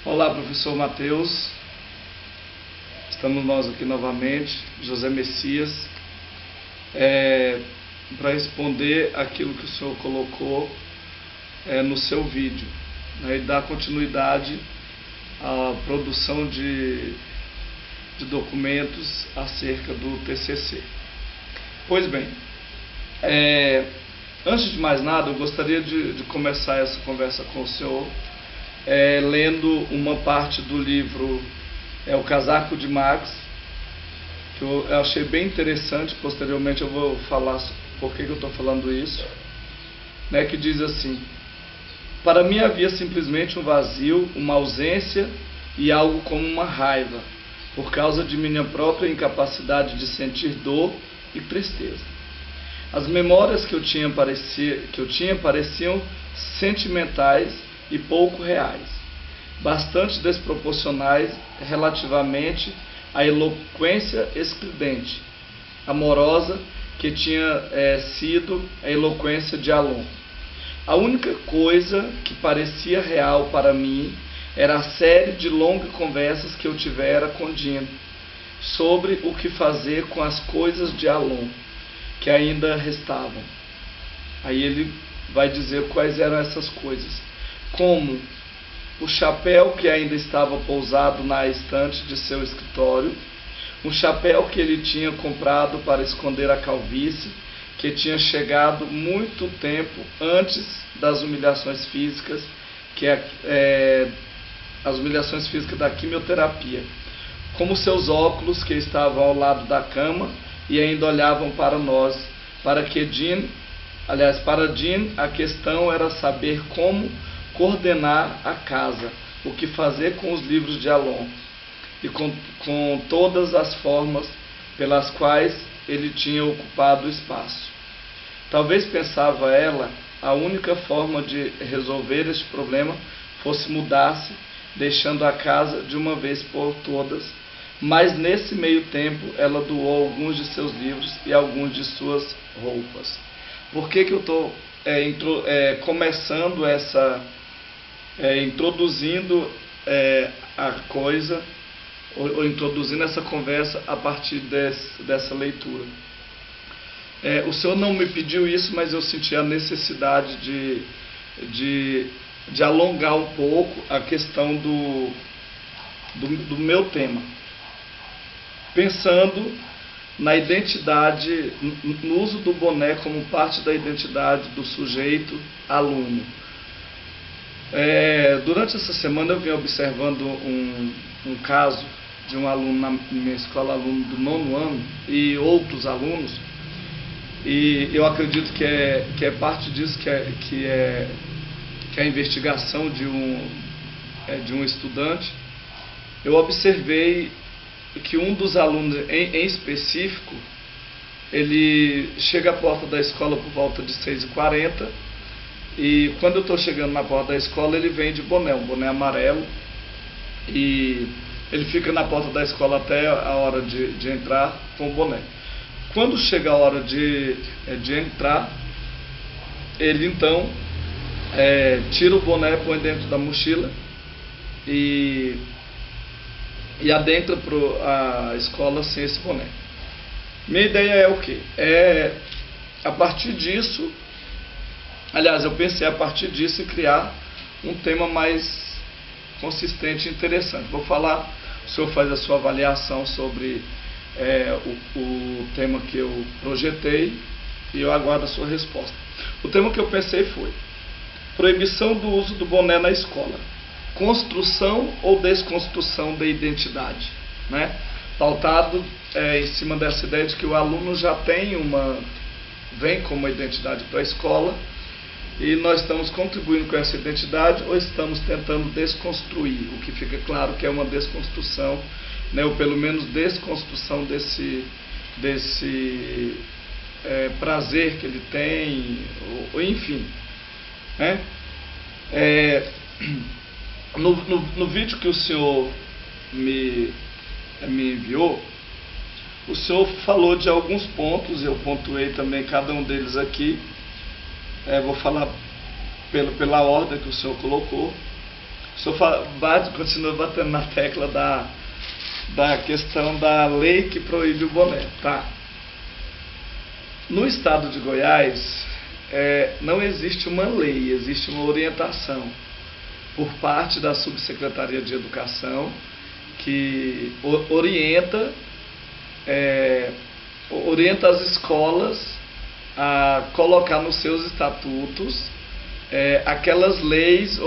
Olá, professor Matheus. Estamos nós aqui novamente, José Messias, para responder aquilo que o senhor colocou no seu vídeo, né, e dar continuidade à produção de documentos acerca do TCC. Pois bem, antes de mais nada, eu gostaria de começar essa conversa com o senhor lendo uma parte do livro O Casaco de Max, que eu achei bem interessante. Posteriormente eu vou falar por que eu estou falando isso, né, que diz assim: para mim havia simplesmente um vazio, uma ausência e algo como uma raiva, por causa de minha própria incapacidade de sentir dor e tristeza. As memórias que eu tinha pareciam sentimentais e pouco reais, bastante desproporcionais relativamente à eloquência estridente, amorosa que tinha sido a eloquência de Alon. A única coisa que parecia real para mim era a série de longas conversas que eu tivera com Dino sobre o que fazer com as coisas de Alon que ainda restavam. Aí ele vai dizer quais eram essas coisas, como o chapéu que ainda estava pousado na estante de seu escritório, um chapéu que ele tinha comprado para esconder a calvície, que tinha chegado muito tempo antes das humilhações físicas, as humilhações físicas da quimioterapia, como seus óculos que estavam ao lado da cama e ainda olhavam para nós, para Jean a questão era saber como coordenar a casa, o que fazer com os livros de Alon e com todas as formas pelas quais ele tinha ocupado o espaço. Talvez, pensava ela, a única forma de resolver este problema fosse mudar-se, deixando a casa de uma vez por todas, mas nesse meio tempo ela doou alguns de seus livros e alguns de suas roupas. Por que eu estou começando introduzindo a coisa, ou introduzindo essa conversa a partir dessa leitura? O senhor não me pediu isso, mas eu senti a necessidade de alongar um pouco a questão do meu tema, pensando na identidade, no uso do boné como parte da identidade do sujeito aluno. Durante essa semana eu vim observando um caso de um aluno na minha escola, aluno do 9º ano, e outros alunos, e eu acredito que é parte disso que é a investigação de um estudante. Eu observei que um dos alunos em específico, ele chega à porta da escola por volta de 6h40, e quando eu estou chegando na porta da escola, ele vem de boné, um boné amarelo, e ele fica na porta da escola até a hora de entrar com o boné. Quando chega a hora de entrar, ele então tira o boné, põe dentro da mochila e adentra a escola sem esse boné. Minha ideia é o quê? A partir disso, aliás, eu pensei a partir disso em criar um tema mais consistente e interessante. Vou falar, o senhor faz a sua avaliação sobre o tema que eu projetei e eu aguardo a sua resposta. O tema que eu pensei foi: proibição do uso do boné na escola. Construção ou desconstrução da identidade, né? Pautado em cima dessa ideia de que o aluno já vem com uma identidade para a escola, e nós estamos contribuindo com essa identidade ou estamos tentando desconstruir, o que fica claro que é uma desconstrução, né? Ou pelo menos desconstrução desse prazer que ele tem, ou enfim, né? No vídeo que o senhor me enviou, o senhor falou de alguns pontos, eu pontuei também cada um deles aqui. Vou falar pela ordem que o senhor colocou. O senhor continua batendo na tecla da questão da lei que proíbe o boné, tá? No estado de Goiás, não existe uma lei, existe uma orientação por parte da Subsecretaria de Educação que orienta as escolas a colocar nos seus estatutos aquelas leis,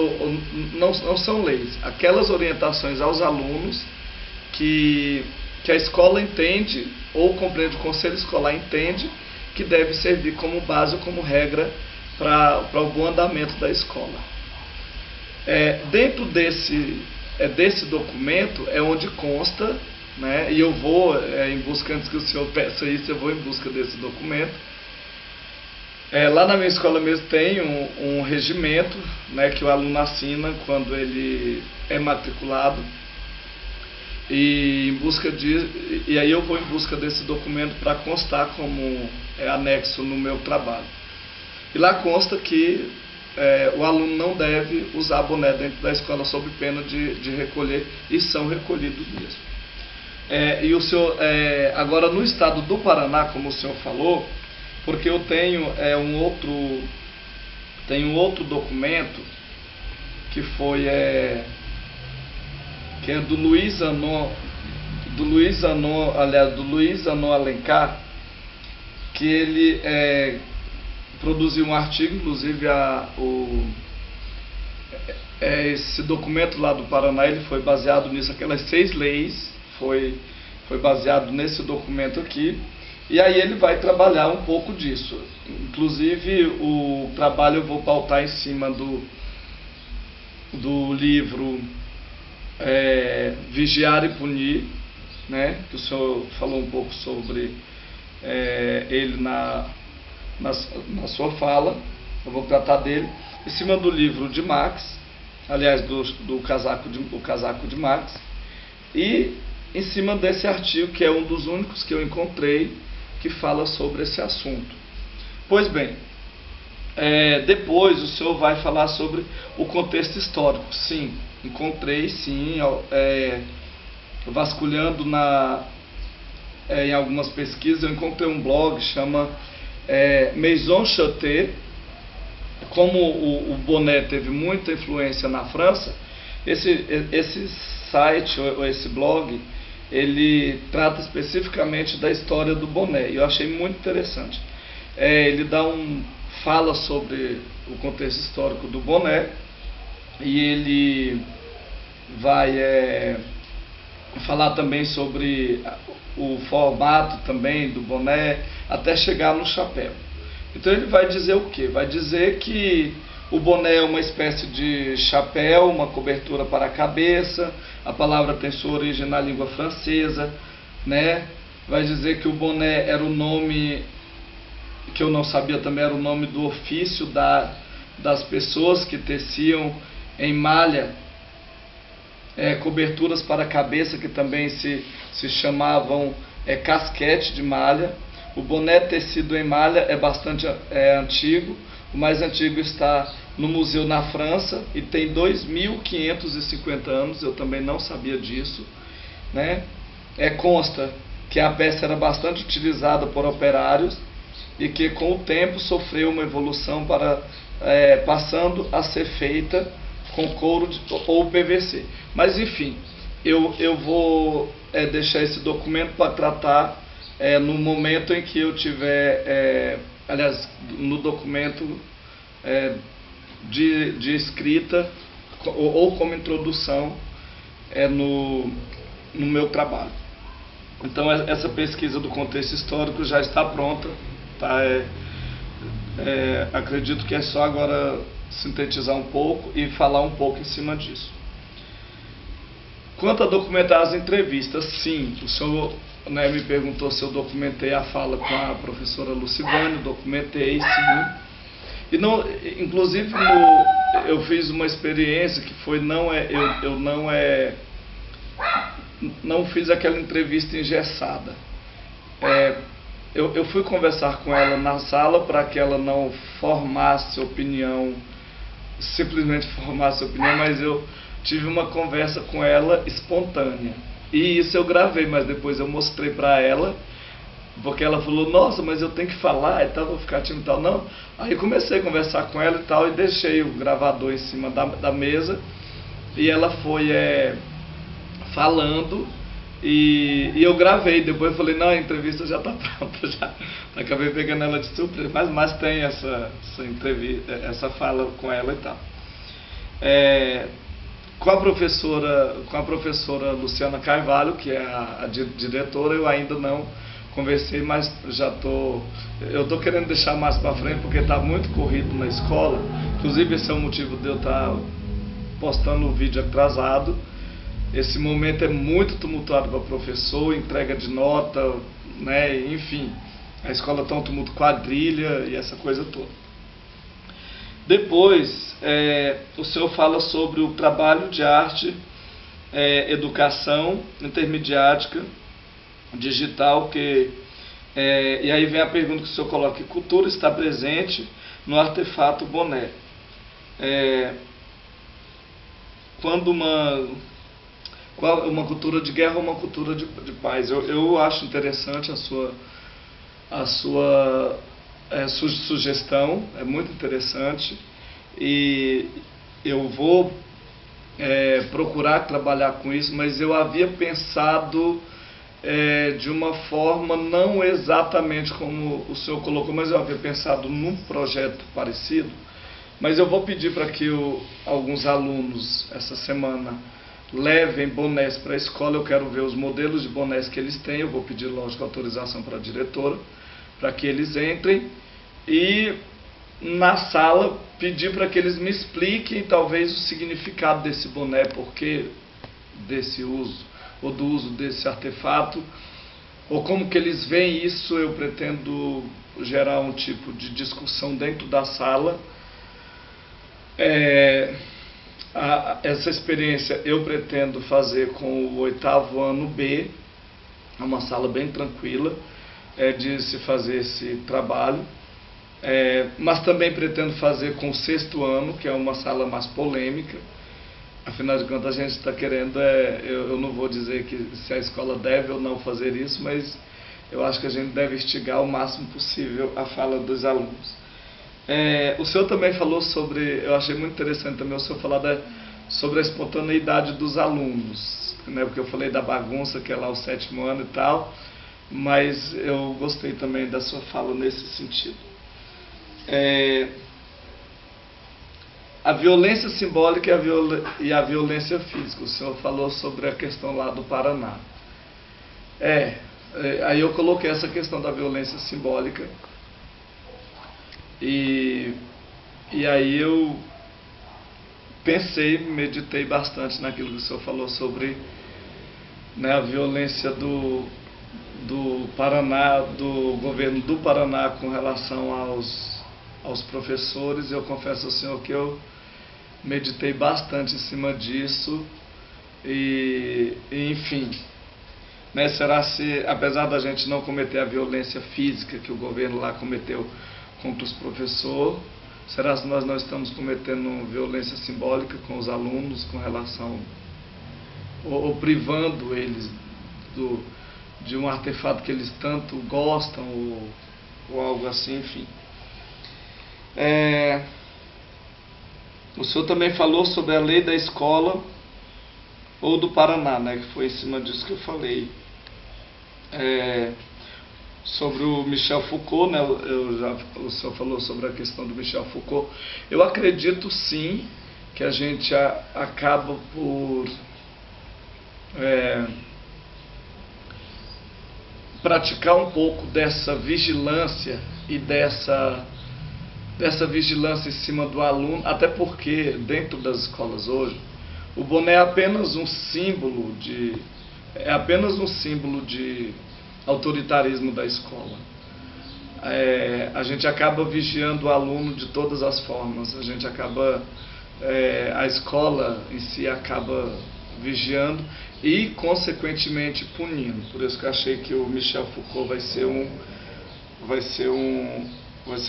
não são leis, aquelas orientações aos alunos que a escola entende, ou compreende, o conselho escolar entende, que deve servir como base ou como regra para o bom andamento da escola. Dentro desse documento é onde consta, né, e eu vou em busca, antes que o senhor peça isso, eu vou em busca desse documento. Lá na minha escola mesmo tem um regimento, né, que o aluno assina quando ele é matriculado, e aí eu vou em busca desse documento para constar como anexo no meu trabalho. E lá consta que o aluno não deve usar boné dentro da escola sob pena de recolher, e são recolhidos mesmo. E o senhor, agora no estado do Paraná, como o senhor falou, porque eu tenho um outro documento que foi que é do Luiz Anon Alencar, que ele produziu um artigo, inclusive esse documento lá do Paraná, ele foi baseado nisso, aquelas 6 leis, foi baseado nesse documento aqui, e aí ele vai trabalhar um pouco disso. Inclusive o trabalho eu vou pautar em cima do livro Vigiar e Punir, né, que o senhor falou um pouco sobre ele na sua fala. Eu vou tratar dele em cima do livro de Marx, aliás, o casaco de Marx, e em cima desse artigo, que é um dos únicos que eu encontrei que fala sobre esse assunto. Pois bem, depois o senhor vai falar sobre o contexto histórico. Sim, encontrei, sim, vasculhando em algumas pesquisas, eu encontrei um blog que chama Maison Chaté. Como o boné teve muita influência na França, esse site, ou esse blog, ele trata especificamente da história do boné, e eu achei muito interessante. Ele fala sobre o contexto histórico do boné, e ele vai falar também sobre o formato também do boné, até chegar no chapéu. Então ele vai dizer o quê? Vai dizer que o boné é uma espécie de chapéu, uma cobertura para a cabeça. A palavra tem sua origem na língua francesa, né? Vai dizer que o boné era o nome, que eu não sabia também, era o nome do ofício das pessoas que teciam em malha coberturas para a cabeça, que também se chamavam casquete de malha. O boné tecido em malha é bastante antigo. O mais antigo está no museu na França e tem 2.550 anos, eu também não sabia disso, né? Consta que a peça era bastante utilizada por operários e que com o tempo sofreu uma evolução passando a ser feita com couro ou PVC. Mas enfim, eu vou deixar esse documento para tratar no momento em que eu tiver, aliás, no documento de escrita ou como introdução no meu trabalho. Então essa pesquisa do contexto histórico já está pronta, tá? Acredito que é só agora sintetizar um pouco e falar um pouco em cima disso. Quanto a documentar as entrevistas, sim, o senhor me perguntou se eu documentei a fala com a professora Lucivânia. Documentei, sim. E inclusive eu fiz uma experiência que foi, não fiz aquela entrevista engessada. Eu fui conversar com ela na sala para que ela não formasse opinião, simplesmente formasse opinião, mas tive uma conversa com ela espontânea. E isso eu gravei, mas depois eu mostrei para ela, porque ela falou, nossa, mas eu tenho que falar e tal, vou ficar tímido e tal. Não. Aí comecei a conversar com ela e tal, e deixei o gravador em cima da mesa, e ela foi falando, e eu gravei. Depois eu falei, não, a entrevista já está pronta, já. Acabei pegando ela de surpresa, mas tem essa entrevista, essa fala com ela e tal. Com a professora Luciana Carvalho, que é a diretora, eu ainda não conversei, mas eu estou querendo deixar mais para frente, porque está muito corrido na escola. Inclusive esse é o motivo de eu estar postando o vídeo atrasado. Esse momento é muito tumultuado para o professor, entrega de nota, né? Enfim, a escola está um tumulto, quadrilha e essa coisa toda. Depois, o senhor fala sobre o trabalho de arte, educação intermediática, digital, e aí vem a pergunta que o senhor coloca: que cultura está presente no artefato boné? Quando uma cultura de guerra ou uma cultura de paz? Eu acho interessante a sua sugestão, é muito interessante, e eu vou procurar trabalhar com isso, mas eu havia pensado de uma forma não exatamente como o senhor colocou, mas eu havia pensado num projeto parecido. Mas eu vou pedir para que alguns alunos essa semana levem bonés para a escola. Eu quero ver os modelos de bonés que eles têm. Eu vou pedir, lógico, autorização para a diretora, para que eles entrem, e na sala pedir para que eles me expliquem talvez o significado desse boné, porque desse uso, ou do uso desse artefato, ou como que eles veem isso. Eu pretendo gerar um tipo de discussão dentro da sala. Essa experiência eu pretendo fazer com o 8º ano B, é uma sala bem tranquila de se fazer esse trabalho, mas também pretendo fazer com o 6º ano, que é uma sala mais polêmica. Afinal de contas, a gente está querendo, eu não vou dizer que se a escola deve ou não fazer isso, mas eu acho que a gente deve instigar o máximo possível a fala dos alunos. O senhor também falou sobre, eu achei muito interessante também o senhor falar sobre a espontaneidade dos alunos, né? Porque eu falei da bagunça que é lá o 7º ano e tal, mas eu gostei também da sua fala nesse sentido. A violência simbólica e a violência física. O senhor falou sobre a questão lá do Paraná. Aí eu coloquei essa questão da violência simbólica, e aí eu pensei, meditei bastante naquilo que o senhor falou sobre, né, a violência do Paraná, do governo do Paraná com relação aos professores. Eu confesso ao senhor que eu meditei bastante em cima disso, e enfim, né, será se, apesar da gente não cometer a violência física que o governo lá cometeu contra os professores, será se nós não estamos cometendo violência simbólica com os alunos com relação, ou privando eles de um artefato que eles tanto gostam, ou algo assim, enfim. O senhor também falou sobre a lei da escola ou do Paraná, né, que foi em cima disso que eu falei. Sobre o Michel Foucault, né, o senhor falou sobre a questão do Michel Foucault. Eu acredito sim que a gente acaba por praticar um pouco dessa vigilância e dessa vigilância em cima do aluno, até porque dentro das escolas hoje o boné é apenas um símbolo de autoritarismo da escola. A gente acaba vigiando o aluno de todas as formas, a escola em si acaba vigiando e consequentemente punindo. Por isso que eu achei que o Michel Foucault vai ser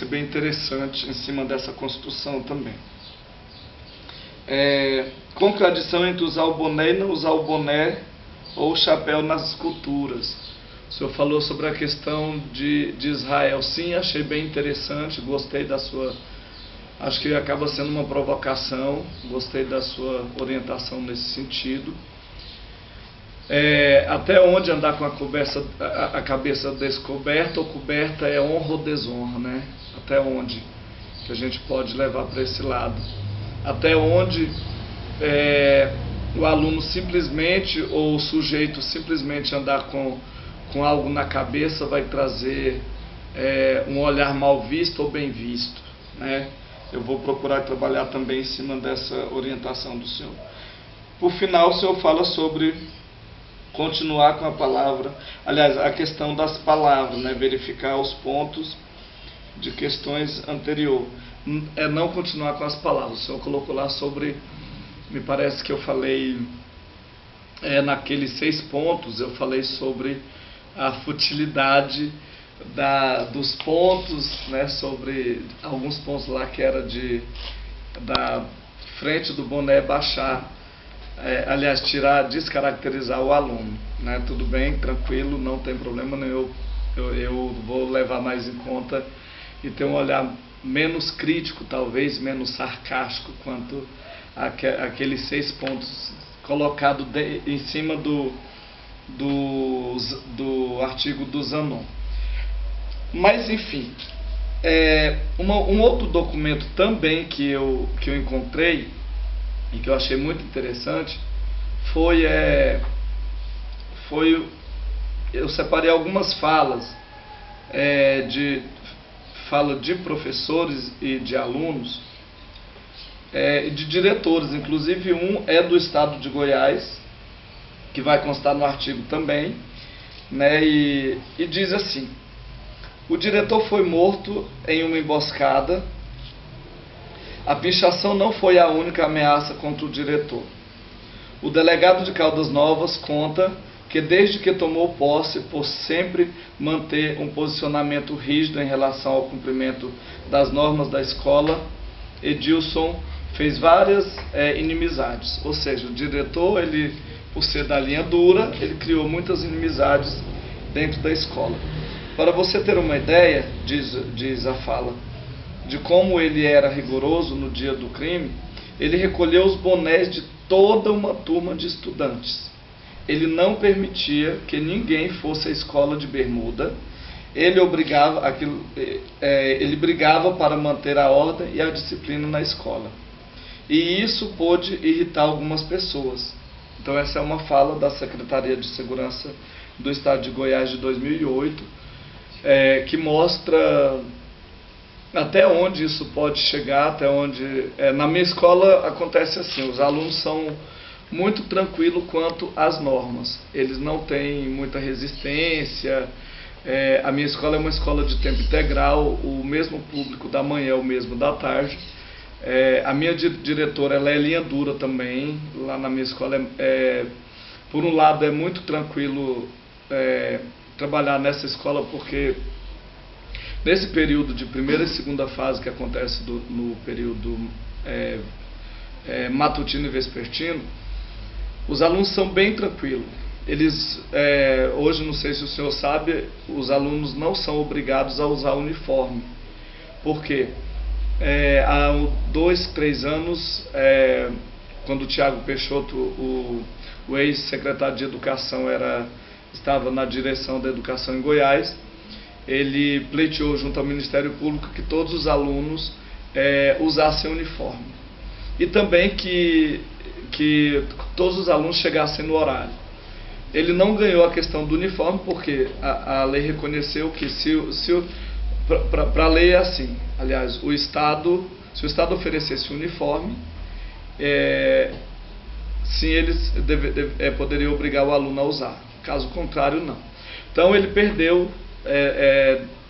bem interessante em cima dessa construção também. contradição entre usar o boné e não usar o boné ou o chapéu nas esculturas. O senhor falou sobre a questão de Israel. Sim, achei bem interessante, gostei da sua... Acho que acaba sendo uma provocação, gostei da sua orientação nesse sentido. Até onde andar com a cabeça descoberta ou coberta é honra ou desonra, né? Até onde que a gente pode levar para esse lado? Até onde o aluno simplesmente, ou o sujeito simplesmente andar com algo na cabeça vai trazer um olhar mal visto ou bem visto, né? Eu vou procurar trabalhar também em cima dessa orientação do senhor. Por final, o senhor fala sobre continuar com a palavra, aliás, a questão das palavras, né? Verificar os pontos de questões anteriores. Não continuar com as palavras. O senhor colocou lá sobre, me parece que eu falei, naqueles 6 pontos, eu falei sobre a futilidade dos pontos, né, sobre alguns pontos lá que era da frente do boné baixar, aliás, descaracterizar o aluno, né? Tudo bem, tranquilo, não tem problema nenhum, eu vou levar mais em conta e ter um olhar menos crítico, talvez menos sarcástico quanto aqueles 6 pontos colocados em cima do artigo do Zanon. Mas enfim, um outro documento também que eu encontrei e que eu achei muito interessante eu separei algumas falas fala de professores e de alunos, de diretores, inclusive um é do estado de Goiás, que vai constar no artigo também, né, e diz assim: o diretor foi morto em uma emboscada. A pichação não foi a única ameaça contra o diretor. O delegado de Caldas Novas conta que desde que tomou posse, por sempre manter um posicionamento rígido em relação ao cumprimento das normas da escola, Edilson fez várias inimizades. Ou seja, o diretor, ele, por ser da linha dura, ele criou muitas inimizades dentro da escola. Para você ter uma ideia, diz a fala, de como ele era rigoroso no dia do crime, ele recolheu os bonés de toda uma turma de estudantes. Ele não permitia que ninguém fosse à escola de bermuda. Ele brigava para manter a ordem e a disciplina na escola. E isso pôde irritar algumas pessoas. Então essa é uma fala da Secretaria de Segurança do Estado de Goiás de 2008, que mostra até onde isso pode chegar, até onde... na minha escola acontece assim, os alunos são muito tranquilos quanto às normas, eles não têm muita resistência. A minha escola é uma escola de tempo integral, o mesmo público da manhã é o mesmo da tarde. A minha diretora, ela é linha dura também, lá na minha escola por um lado é muito tranquilo trabalhar nessa escola, porque nesse período de primeira e segunda fase que acontece no período matutino e vespertino, os alunos são bem tranquilos. Eles, hoje, não sei se o senhor sabe, os alunos não são obrigados a usar uniforme. Por quê? Há 2, 3 anos, quando o Tiago Peixoto, o ex-secretário de Educação, estava na direção da educação em Goiás, ele pleiteou junto ao Ministério Público que todos os alunos usassem uniforme. E também que todos os alunos chegassem no horário. Ele não ganhou a questão do uniforme porque a lei reconheceu que para a lei é assim, aliás, se o Estado oferecesse uniforme, sim, eles poderiam obrigar o aluno a usar, caso contrário não. Então ele perdeu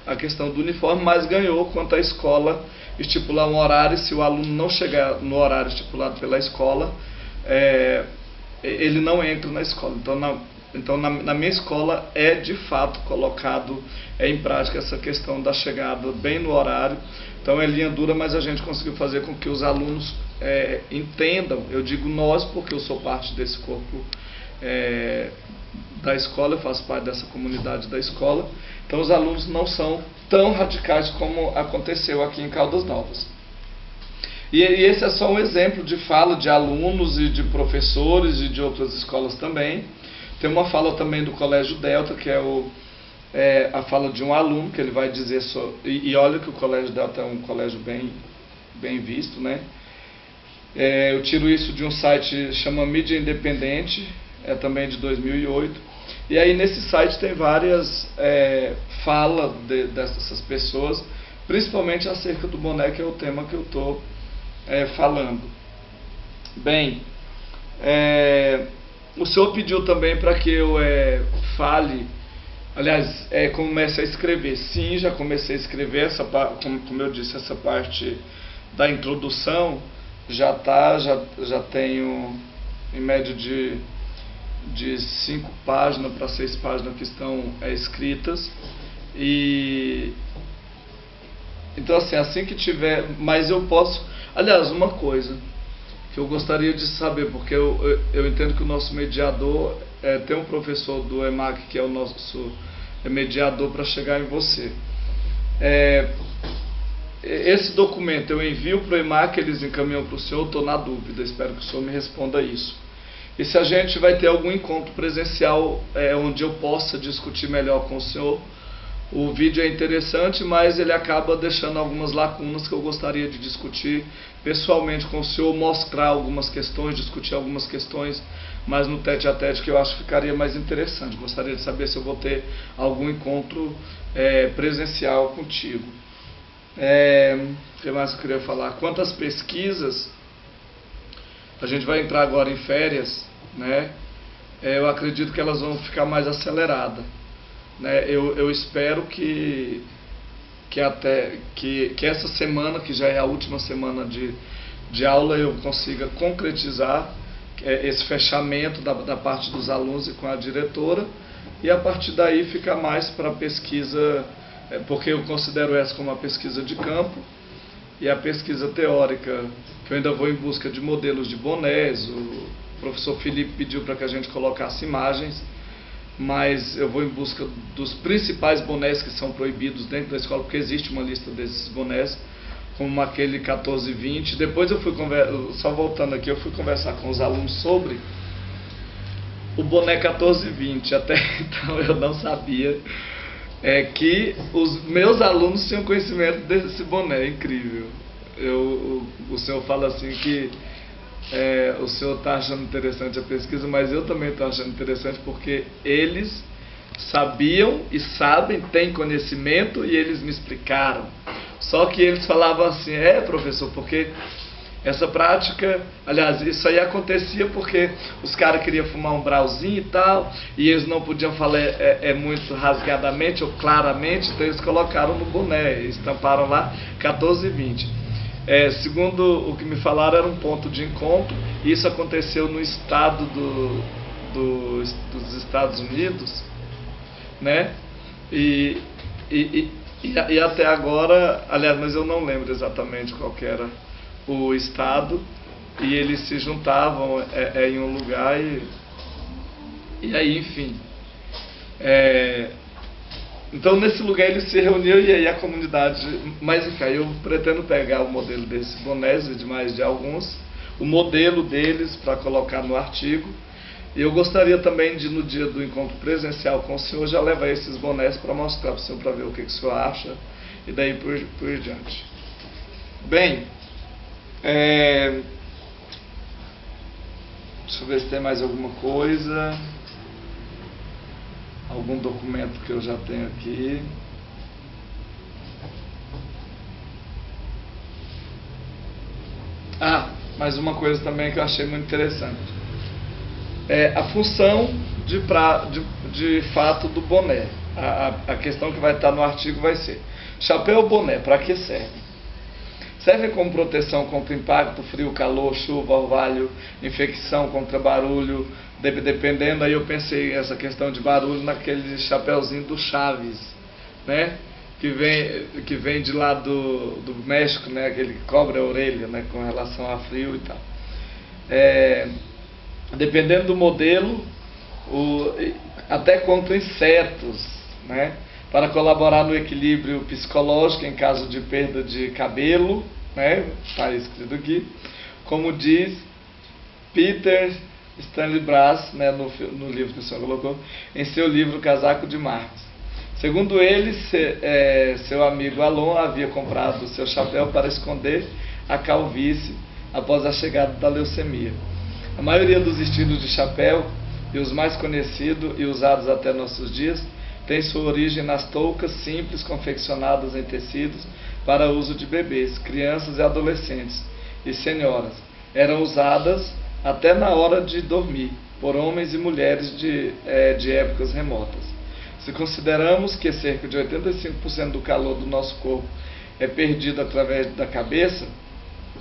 a questão do uniforme, mas ganhou quanto à escola estipular um horário. Se o aluno não chegar no horário estipulado pela escola, ele não entra na escola. Então Então, na minha escola é de fato colocado em prática essa questão da chegada bem no horário. Então é linha dura, mas a gente conseguiu fazer com que os alunos entendam. Eu digo nós porque eu sou parte desse corpo da escola, eu faço parte dessa comunidade da escola. Então os alunos não são tão radicais como aconteceu aqui em Caldas Novas. E esse é só um exemplo de fala de alunos e de professores e de outras escolas também. Tem uma fala também do Colégio Delta, que é a fala de um aluno, que ele vai dizer e olha que o Colégio Delta é um colégio bem visto, né? Eu tiro isso de um site chama Mídia Independente, é também de 2008. E aí nesse site tem várias falas dessas pessoas, principalmente acerca do boné, que é o tema que eu estou falando. Bem, o senhor pediu também para que eu fale, aliás, comece a escrever. Sim, já comecei a escrever, como eu disse, essa parte da introdução já tenho em média de 5 páginas para 6 páginas que estão escritas. E então assim que tiver, mas eu posso, aliás, uma coisa que eu gostaria de saber, porque eu entendo que o nosso mediador tem um professor do EMAC que é o nosso mediador para chegar em você. Esse documento eu envio para o EMAC, eles encaminham para o senhor, estou na dúvida, espero que o senhor me responda isso. E se a gente vai ter algum encontro presencial onde eu possa discutir melhor com o senhor. O vídeo é interessante, mas ele acaba deixando algumas lacunas que eu gostaria de discutir pessoalmente com o senhor, mostrar algumas questões, discutir algumas questões, mas no tete-a-tete, que eu acho que ficaria mais interessante. Gostaria de saber se eu vou ter algum encontro presencial contigo. O que mais eu queria falar? Quanto às pesquisas, a gente vai entrar agora em férias, né? Eu acredito que elas vão ficar mais aceleradas. Eu espero que essa semana, que já é a última semana de aula, eu consiga concretizar esse fechamento da parte dos alunos e com a diretora, e a partir daí fica mais para a pesquisa, porque eu considero essa como uma pesquisa de campo, e a pesquisa teórica, que eu ainda vou em busca de modelos de bonés. O professor Felipe pediu para que a gente colocasse imagens, mas eu vou em busca dos principais bonés que são proibidos dentro da escola, porque existe uma lista desses bonés, como aquele 1420. Depois eu fui só voltando aqui, eu fui conversar com os alunos sobre o boné 1420. Até então eu não sabia que os meus alunos tinham conhecimento desse boné. Incrível. O senhor fala assim que o senhor está achando interessante a pesquisa, mas eu também estou achando interessante, porque eles sabiam e sabem, têm conhecimento, e eles me explicaram. Só que eles falavam assim: professor, porque essa prática, aliás, isso aí acontecia porque os caras queriam fumar um brauzinho e tal, e eles não podiam falar muito rasgadamente ou claramente, então eles colocaram no boné, estamparam lá 1420. Segundo o que me falaram, era um ponto de encontro, e isso aconteceu no estado dos Estados Unidos, né? E até agora, aliás, mas eu não lembro exatamente qual que era o estado, e eles se juntavam em um lugar, e aí, enfim, então nesse lugar eles se reuniam, e aí a comunidade, mas enfim, eu pretendo pegar o modelo desse bonés e de mais de alguns, o modelo deles para colocar no artigo. E eu gostaria também de, no dia do encontro presencial com o senhor, já levar esses bonés para mostrar para o senhor, para ver o que o senhor acha, e daí por diante. Bem, deixa eu ver se tem mais alguma coisa, algum documento que eu já tenho aqui. Mais uma coisa também que eu achei muito interessante. A função de fato do boné. A questão que vai estar no artigo vai ser: chapéu ou boné, para que serve? servem como proteção contra impacto, frio, calor, chuva, orvalho, infecção, contra barulho, dependendo. Aí eu pensei essa questão de barulho naquele chapeuzinho do Chaves, né? Que vem de lá do México, né? Aquele que cobre a orelha, né? Com relação a frio e tal. Dependendo do modelo, até contra insetos, né? Para colaborar no equilíbrio psicológico em caso de perda de cabelo, né? Está escrito aqui, como diz Peter Stanley Brass, né? No livro que o senhor colocou, em seu livro Casaco de Marcos. Segundo ele, seu amigo Alon havia comprado seu chapéu para esconder a calvície após a chegada da leucemia. A maioria dos estilos de chapéu, e os mais conhecidos e usados até nossos dias, tem sua origem nas toucas simples confeccionadas em tecidos para uso de bebês, crianças e adolescentes e senhoras. Eram usadas até na hora de dormir por homens e mulheres de épocas remotas. Se consideramos que cerca de 85% do calor do nosso corpo é perdido através da cabeça,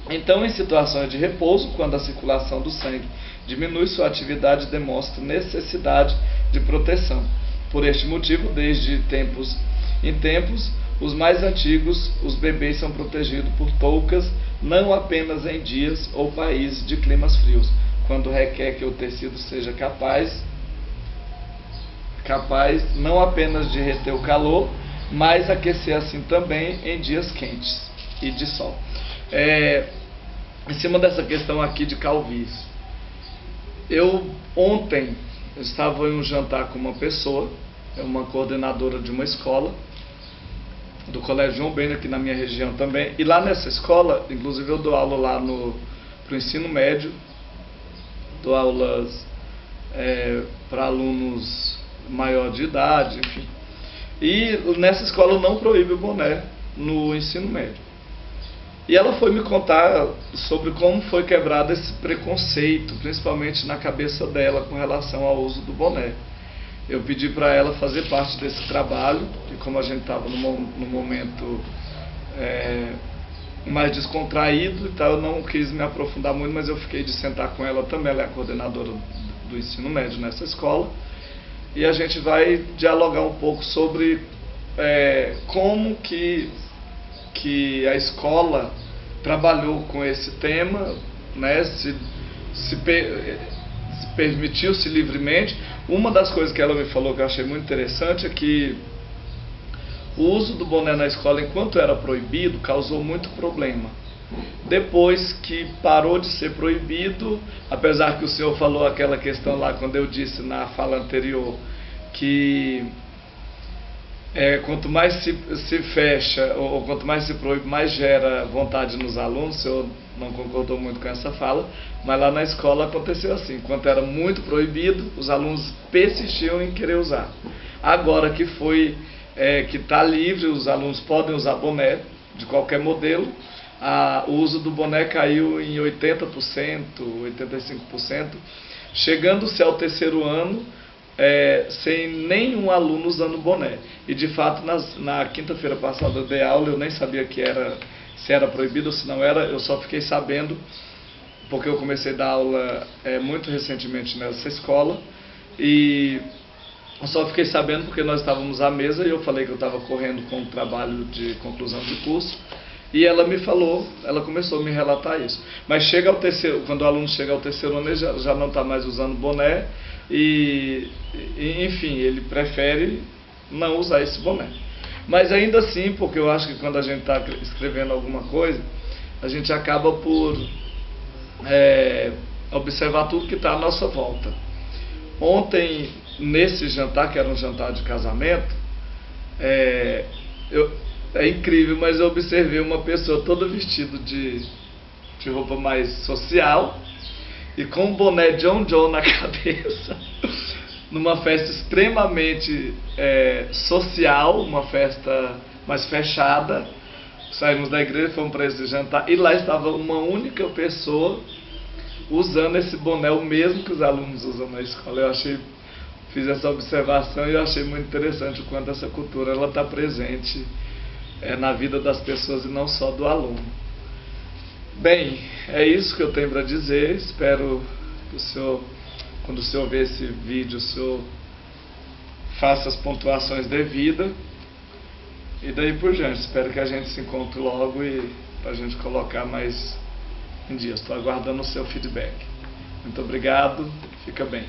então em situações de repouso, quando a circulação do sangue diminui, sua atividade demonstra necessidade de proteção. Por este motivo, desde tempos em tempos, os mais antigos, os bebês são protegidos por toucas, não apenas em dias ou países de climas frios, quando requer que o tecido seja capaz não apenas de reter o calor, mas aquecer assim também em dias quentes e de sol. Em cima dessa questão aqui de calvície, ontem eu estava em um jantar com uma pessoa, uma coordenadora de uma escola, do Colégio João Bento, aqui na minha região também, e lá nessa escola, inclusive eu dou aula lá para o ensino médio, dou aulas para alunos maior de idade, enfim. E nessa escola não proíbe o boné no ensino médio. E ela foi me contar sobre como foi quebrado esse preconceito, principalmente na cabeça dela com relação ao uso do boné. Eu pedi para ela fazer parte desse trabalho, e como a gente estava no momento mais descontraído e tal, eu não quis me aprofundar muito, mas eu fiquei de sentar com ela também. Ela é a coordenadora do ensino médio nessa escola, e a gente vai dialogar um pouco sobre como que a escola trabalhou com esse tema, né, se permitiu-se livremente. Uma das coisas que ela me falou que eu achei muito interessante é que o uso do boné na escola, enquanto era proibido, causou muito problema. Depois que parou de ser proibido, apesar que o senhor falou aquela questão lá, quando eu disse na fala anterior, que quanto mais se fecha, ou quanto mais se proíbe, mais gera vontade nos alunos. O senhor não concordou muito com essa fala, mas lá na escola aconteceu assim: enquanto era muito proibido, os alunos persistiam em querer usar. Agora que que está livre, os alunos podem usar boné de qualquer modelo, o uso do boné caiu em 80%, 85%, chegando-se ao terceiro ano sem nenhum aluno usando boné. E de fato, na quinta-feira passada eu dei aula, eu nem sabia se era proibido ou se não era. Eu só fiquei sabendo porque eu comecei a dar aula muito recentemente nessa escola, e eu só fiquei sabendo porque nós estávamos à mesa e eu falei que eu estava correndo com o trabalho de conclusão de curso, e ela me falou, ela começou a me relatar isso. Mas quando o aluno chega ao terceiro ano, ele já não está mais usando boné, e enfim, ele prefere não usar esse boné. Mas ainda assim, porque eu acho que quando a gente está escrevendo alguma coisa, a gente acaba por observar tudo que está à nossa volta. Ontem, nesse jantar, que era um jantar de casamento, é incrível, mas eu observei uma pessoa toda vestida de roupa mais social e com um boné John John na cabeça, numa festa extremamente social, uma festa mais fechada. Saímos da igreja, fomos para esse jantar, e lá estava uma única pessoa usando esse boné, o mesmo que os alunos usam na escola. Fiz essa observação e eu achei muito interessante o quanto essa cultura está presente na vida das pessoas e não só do aluno. Bem, é isso que eu tenho para dizer. Espero que o senhor, quando o senhor ver esse vídeo, o senhor faça as pontuações devidas. E daí por diante, espero que a gente se encontre logo e para a gente colocar mais em dia. Estou aguardando o seu feedback. Muito obrigado, fica bem.